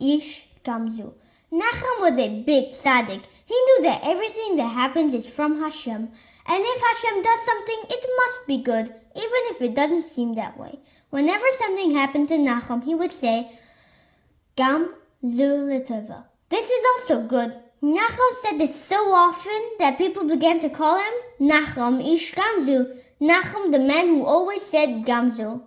Ish Gamzu. Nachum was a big tzaddik. He knew that everything that happens is from Hashem. And if Hashem does something, it must be good, even if it doesn't seem that way. Whenever something happened to Nachum, he would say, Gamzu l'tova. This is also good. Nachum said this so often that people began to call him Nachum Ish Gamzu. Nachum, the man who always said Gamzu.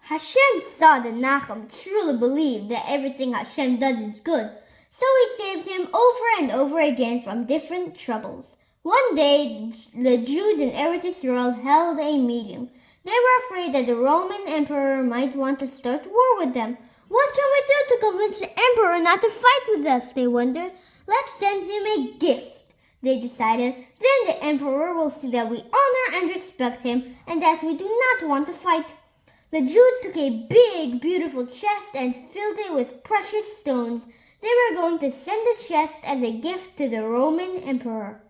Hashem saw that Nachum truly believed that everything Hashem does is good, so he saved him over and over again from different troubles. One day, the Jews in Eretz Yisrael held a meeting. They were afraid that the Roman emperor might want to start war with them. What can we do to convince the emperor not to fight with us? They wondered. Let's send him a gift, they decided. Then the emperor will see that we honor and respect him and that we do not want to fight. The Jews took a big, beautiful chest and filled it with precious stones. They were going to send the chest as a gift to the Roman emperor.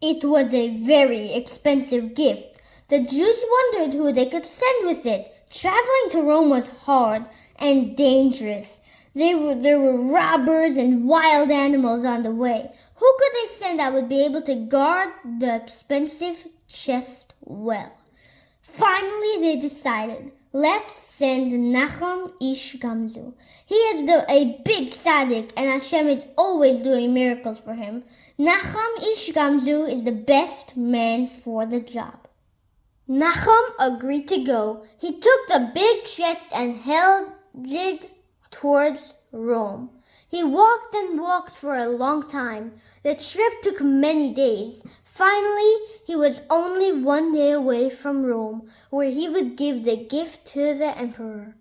It was a very expensive gift. The Jews wondered who they could send with it. Traveling to Rome was hard and dangerous. There were robbers and wild animals on the way. Who could they send that would be able to guard the expensive chest well? Finally, they decided, let's send Nachum Ish Gamzu. He is a big tzaddik, and Hashem is always doing miracles for him. Nachum Ish Gamzu is the best man for the job. Nachum agreed to go. He took the big chest and held it towards Rome. He walked and walked for a long time. The trip took many days. Finally, he was only 1 day away from Rome, where he would give the gift to the emperor.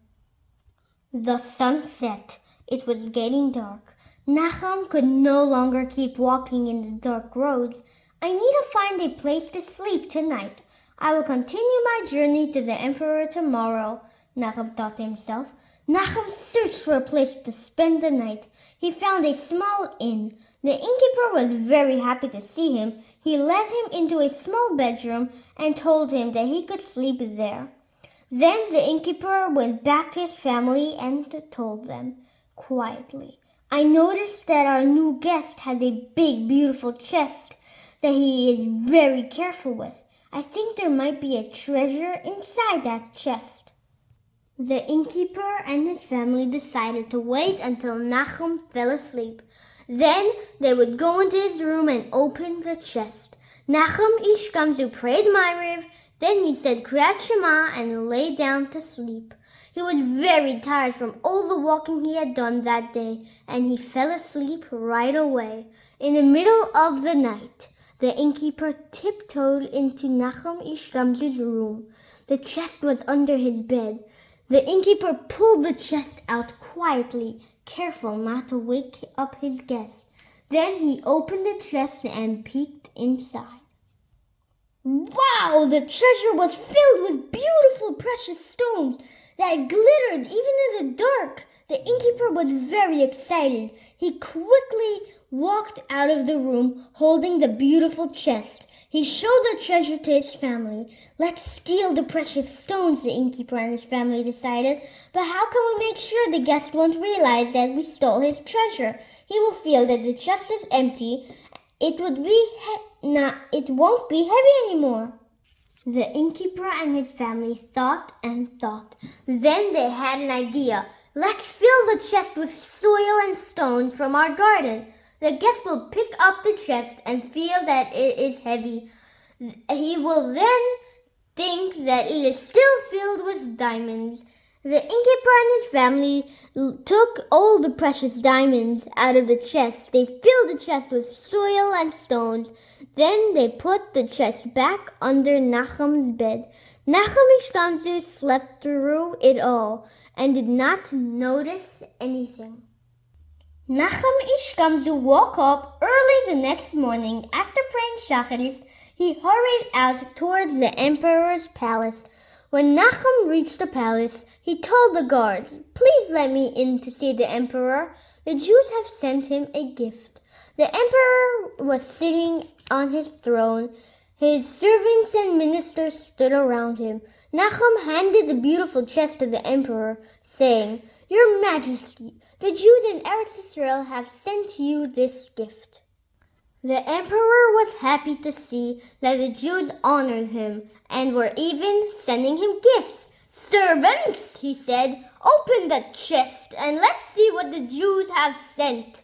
The sun set. It was getting dark. Nachum could no longer keep walking in the dark roads. I need to find a place to sleep tonight. I will continue my journey to the emperor tomorrow, Nachum thought to himself. Nachum searched for a place to spend the night. He found a small inn. The innkeeper was very happy to see him. He led him into a small bedroom and told him that he could sleep there. Then the innkeeper went back to his family and told them quietly, I noticed that our new guest has a big, beautiful chest that he is very careful with. I think there might be a treasure inside that chest. The innkeeper and his family decided to wait until Nachum fell asleep. Then they would go into his room and open the chest. Nachum Ish Gamzu prayed Ma'ariv, then he said Kriyat Shema and lay down to sleep. He was very tired from all the walking he had done that day, and he fell asleep right away. In the middle of the night, the innkeeper tiptoed into Nachum Ish Gamzu's room. The chest was under his bed. The innkeeper pulled the chest out quietly, careful not to wake up his guest. Then he opened the chest and peeked inside. Wow! The treasure was filled with beautiful precious stones that glittered even in the dark. The innkeeper was very excited. He quickly walked out of the room holding the beautiful chest. He showed the treasure to his family. Let's steal the precious stones, the innkeeper and his family decided. But how can we make sure the guest won't realize that we stole his treasure? He will feel that the chest is empty. It won't be heavy anymore. The innkeeper and his family thought and thought. Then they had an idea. Let's fill the chest with soil and stones from our garden. The guest will pick up the chest and feel that it is heavy. He will then think that it is still filled with diamonds. The innkeeper and his family took all the precious diamonds out of the chest. They filled the chest with soil and stones. Then they put the chest back under Nachum's bed. Nachum Ish Gamzu slept through it all and did not notice anything. Nachum Ish Gamzu woke up early the next morning. After praying Shacharis, he hurried out towards the emperor's palace. When Nachum reached the palace, he told the guards, "Please let me in to see the emperor. The Jews have sent him a gift." The emperor was sitting on his throne. His servants and ministers stood around him. Nachum handed the beautiful chest to the emperor, saying, "Your Majesty, the Jews in Eretz Israel have sent you this gift." The emperor was happy to see that the Jews honored him and were even sending him gifts. "Servants," he said, "open the chest and let's see what the Jews have sent."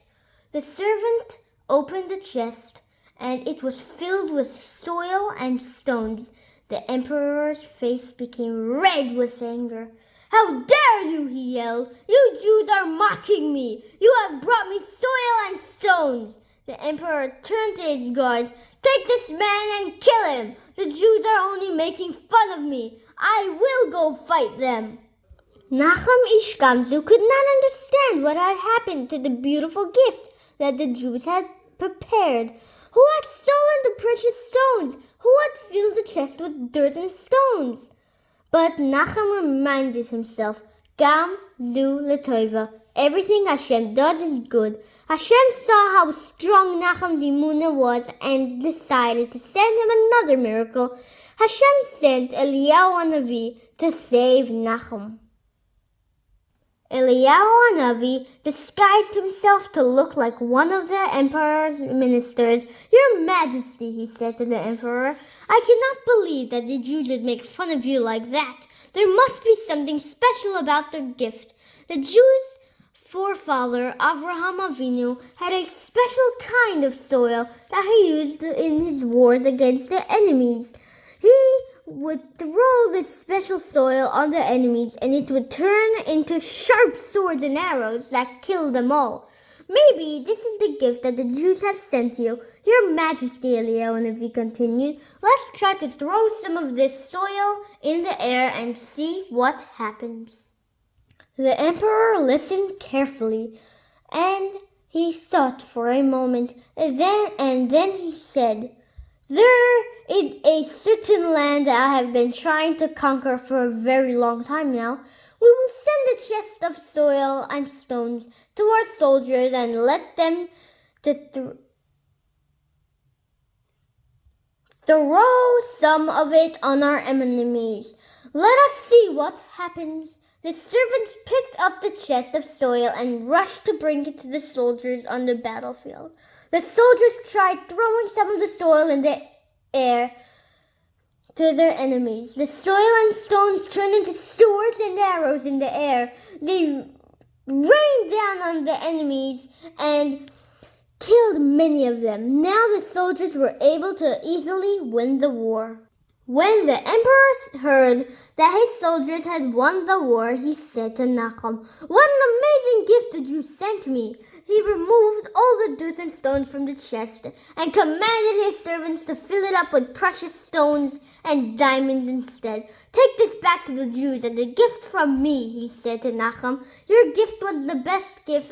The servant opened the chest and it was filled with soil and stones. The emperor's face became red with anger. "How dare you," he yelled. "You Jews are mocking me. You have brought me soil and stones." The emperor turned to his guards. "Take this man and kill him. The Jews are only making fun of me. I will go fight them." Nachum Ish Gamzu could not understand what had happened to the beautiful gift that the Jews had prepared. Who had stolen the precious stones? Who had filled the chest with dirt and stones? But Nachum reminded himself, Gam Zu L'Tova, everything Hashem does is good. Hashem saw how strong Nachum's emunah was and decided to send him another miracle. Hashem sent Eliyahu Hanavi to save Nachum. Eliyahu Hanavi disguised himself to look like one of the emperor's ministers. "Your Majesty," he said to the emperor, "I cannot believe that the Jews would make fun of you like that. There must be something special about their gift. The Jews' forefather Avraham Avinu had a special kind of soil that he used in his wars against the enemies. He would throw this special soil on the enemies and it would turn into sharp swords and arrows that killed them all. Maybe this is the gift that the Jews have sent you. Your Majesty," Eliyahu Hanavi continued, "let's try to throw some of this soil in the air and see what happens." The emperor listened carefully and he thought for a moment and then he said, "There is a certain land that I have been trying to conquer for a very long time now. We will send a chest of soil and stones to our soldiers and let them throw some of it on our enemies. Let us see what happens." The servants picked up the chest of soil and rushed to bring it to the soldiers on the battlefield. The soldiers tried throwing some of the soil in the air to their enemies. The soil and stones turned into swords and arrows in the air. They rained down on the enemies and killed many of them. Now the soldiers were able to easily win the war. When the emperor heard that his soldiers had won the war, he said to Nachum, "What an amazing gift did you send me!" He removed all the dirt and stones from the chest and commanded his servants to fill it up with precious stones and diamonds instead. "Take this back to the Jews as a gift from me," he said to Nachum. "Your gift was the best gift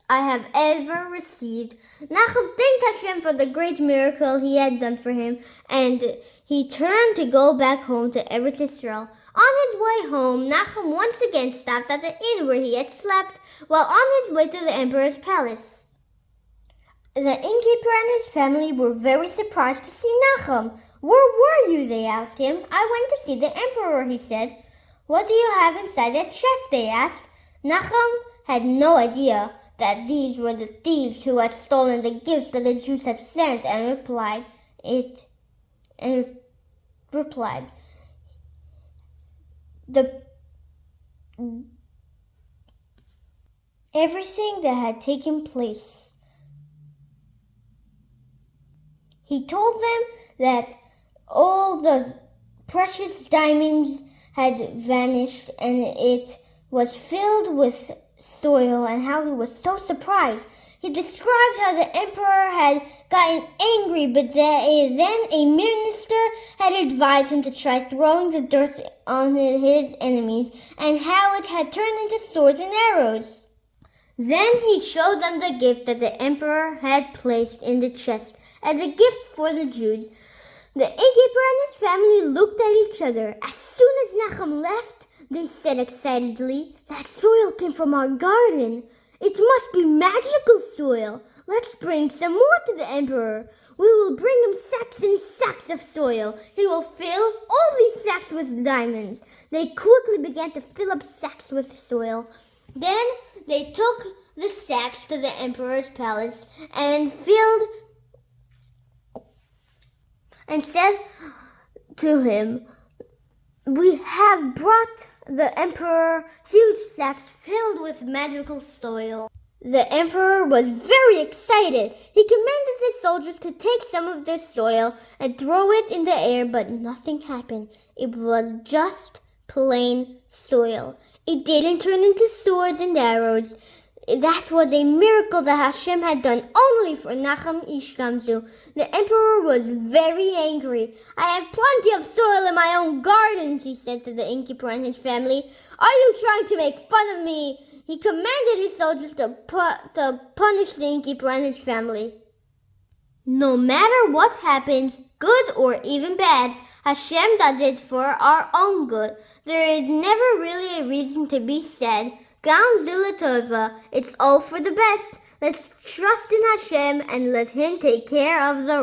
I have ever received." Nachum thanked Hashem for the great miracle he had done for him, and he turned to go back home to Eretz Israel. On his way home, Nachum once again stopped at the inn where he had slept while on his way to the emperor's palace. The innkeeper and his family were very surprised to see Nachum. "Where were you?" they asked him. "I went to see the emperor," he said. "What do you have inside that chest?" they asked. Nachum had no idea that these were the thieves who had stolen the gifts that the Jews had sent, and replied, everything that had taken place. He told them that all the precious diamonds had vanished and it was filled with soil, and how he was so surprised. He described how the emperor had gotten angry, but then a minister had advised him to try throwing the dirt on his enemies, and how it had turned into swords and arrows. Then he showed them the gift that the emperor had placed in the chest as a gift for the Jews. The innkeeper and his family looked at each other. As soon as Nachum left, they said excitedly, "That soil came from our garden. It must be magical soil. Let's bring some more to the emperor. We will bring him sacks and sacks of soil. He will fill all these sacks with diamonds." They quickly began to fill up sacks with soil. Then they took the sacks to the emperor's palace and said to him, "We have brought the emperor huge sacks filled with magical soil." The emperor was very excited. He commanded his soldiers to take some of the soil and throw it in the air, but nothing happened. It was just plain soil. It didn't turn into swords and arrows. That was a miracle that Hashem had done only for Nachum Ish Gamzu. The emperor was very angry. "I have plenty of soil in my own gardens," he said to the innkeeper and his family. "Are you trying to make fun of me?" He commanded his soldiers to punish the innkeeper and his family. No matter what happens, good or even bad, Hashem does it for our own good. There is never really a reason to be sad. Gamzu Tova, it's all for the best. Let's trust in Hashem and let Him take care of the